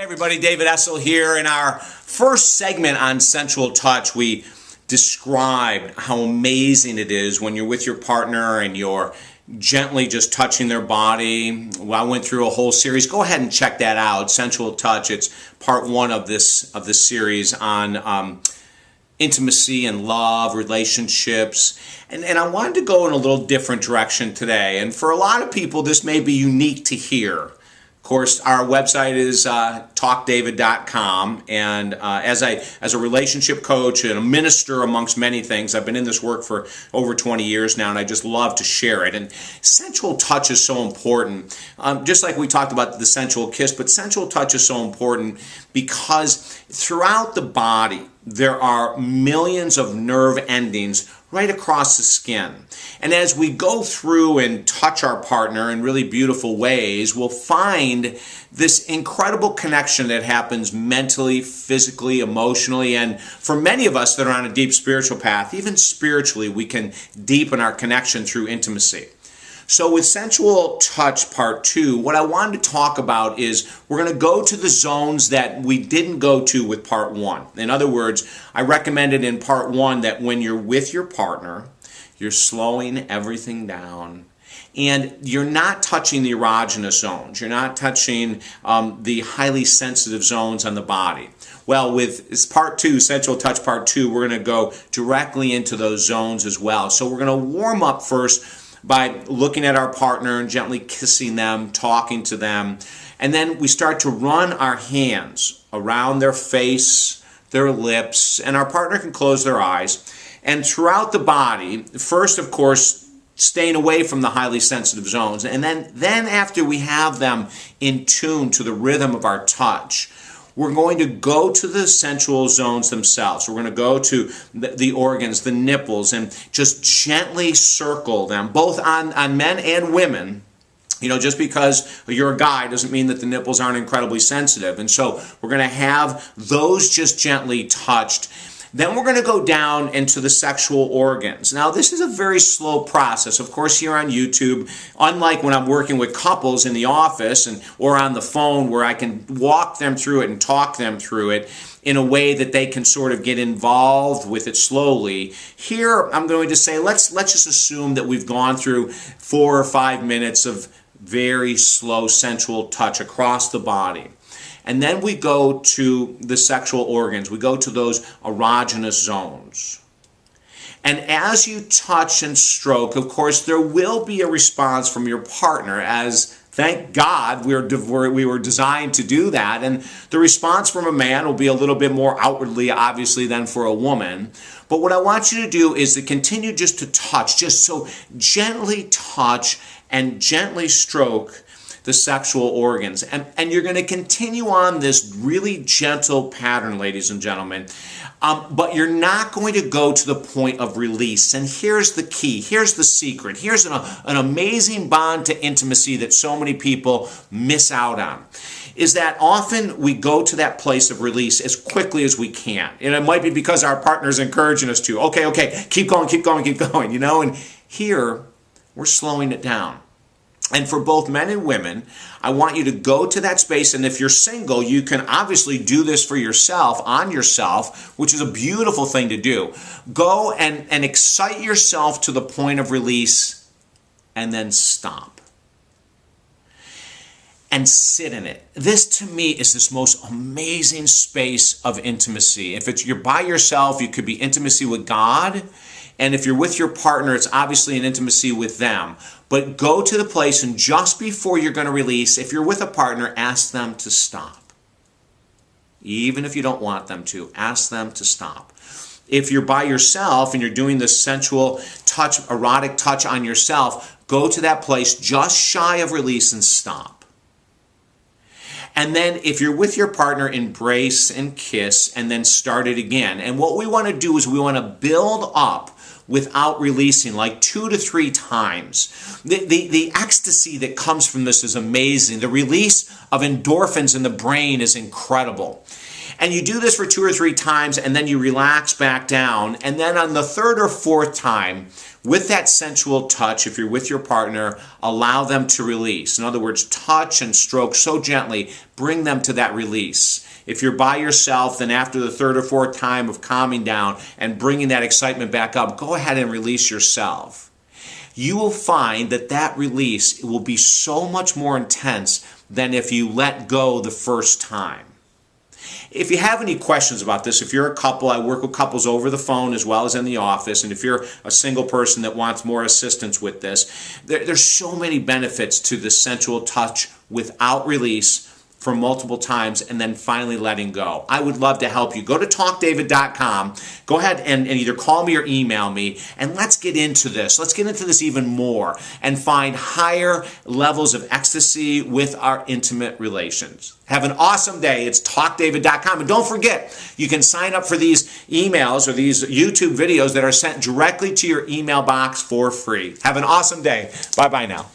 Hey everybody, David Essel here. In our first segment on sensual touch, we described how amazing it is when you're with your partner and you're gently just touching their body. Well, I went through a whole series. Go ahead and check that out, Sensual Touch. It's part one of this series on intimacy and love, relationships. And I wanted to go in a little different direction today. And for a lot of people, this may be unique to hear. Of course, our website is talkdavid.com, and as a relationship coach and a minister amongst many things, I've been in this work for over 20 years now, and I just love to share it. And sensual touch is so important, just like we talked about the sensual kiss, but sensual touch is so important because throughout the body, there are millions of nerve endings right across the skin. And as we go through and touch our partner in really beautiful ways, we'll find this incredible connection that happens mentally, physically, emotionally, and for many of us that are on a deep spiritual path, even spiritually, we can deepen our connection through intimacy. So with Sensual Touch Part 2, what I wanted to talk about is we're going to go to the zones that we didn't go to with Part 1. In other words, I recommended in Part 1 that when you're with your partner, you're slowing everything down and you're not touching the erogenous zones. You're not touching the highly sensitive zones on the body. Well, with Part 2, Sensual Touch Part 2, we're going to go directly into those zones as well. So we're going to warm up first by looking at our partner and gently kissing them, talking to them. And then we start to run our hands around their face, their lips, and our partner can close their eyes. And throughout the body, first, of course, staying away from the highly sensitive zones. And then after we have them in tune to the rhythm of our touch, we're going to go to the sensual zones themselves. We're going to go to the organs, the nipples, and just gently circle them, both on men and women. You know, just because you're a guy doesn't mean that the nipples aren't incredibly sensitive. And so we're going to have those just gently touched. Then we're going to go down into the sexual organs. Now, this is a very slow process. Of course, here on YouTube, unlike when I'm working with couples in the office or on the phone where I can walk them through it and talk them through it in a way that they can sort of get involved with it slowly. Here, I'm going to say, let's just assume that we've gone through 4 or 5 minutes of very slow sensual touch across the body. And then we go to the sexual organs. We go to those erogenous zones. And as you touch and stroke, of course, there will be a response from your partner, as thank God we were designed to do that. And the response from a man will be a little bit more outwardly, obviously, than for a woman. But what I want you to do is to continue just to touch, just so gently touch and gently stroke the sexual organs. And you're going to continue on this really gentle pattern, ladies and gentlemen. But you're not going to go to the point of release. And here's the key. Here's the secret. Here's an amazing bond to intimacy that so many people miss out on. Is that often we go to that place of release as quickly as we can. And it might be because our partner's encouraging us to. Okay, keep going, you know. And here, we're slowing it down. And for both men and women, I want you to go to that space. And if you're single, you can obviously do this for yourself, on yourself, which is a beautiful thing to do. Go and excite yourself to the point of release and then stop. And sit in it. This, to me, is this most amazing space of intimacy. If you're by yourself, you could be intimacy with God. And if you're with your partner, it's obviously an intimacy with them. But go to the place, and just before you're going to release, if you're with a partner, ask them to stop. Even if you don't want them to, ask them to stop. If you're by yourself and you're doing the sensual touch, erotic touch on yourself, go to that place just shy of release and stop. And then if you're with your partner, embrace and kiss and then start it again. And what we want to do is we want to build up without releasing, like 2 to 3 times. The ecstasy that comes from this is amazing. The release of endorphins in the brain is incredible. And you do this for 2 or 3 times, and then you relax back down. And then on the 3rd or 4th time, with that sensual touch, if you're with your partner, allow them to release. In other words, touch and stroke so gently, bring them to that release. If you're by yourself, then after the 3rd or 4th time of calming down and bringing that excitement back up, go ahead and release yourself. You will find that that release will be so much more intense than if you let go the first time. If you have any questions about this, if you're a couple, I work with couples over the phone as well as in the office, and if you're a single person that wants more assistance with this, there's so many benefits to the sensual touch without release for multiple times and then finally letting go. I would love to help you. Go to talkdavid.com. Go ahead and either call me or email me, and let's get into this. Let's get into this even more and find higher levels of ecstasy with our intimate relations. Have an awesome day. It's talkdavid.com. And don't forget, you can sign up for these emails or these YouTube videos that are sent directly to your email box for free. Have an awesome day. Bye-bye now.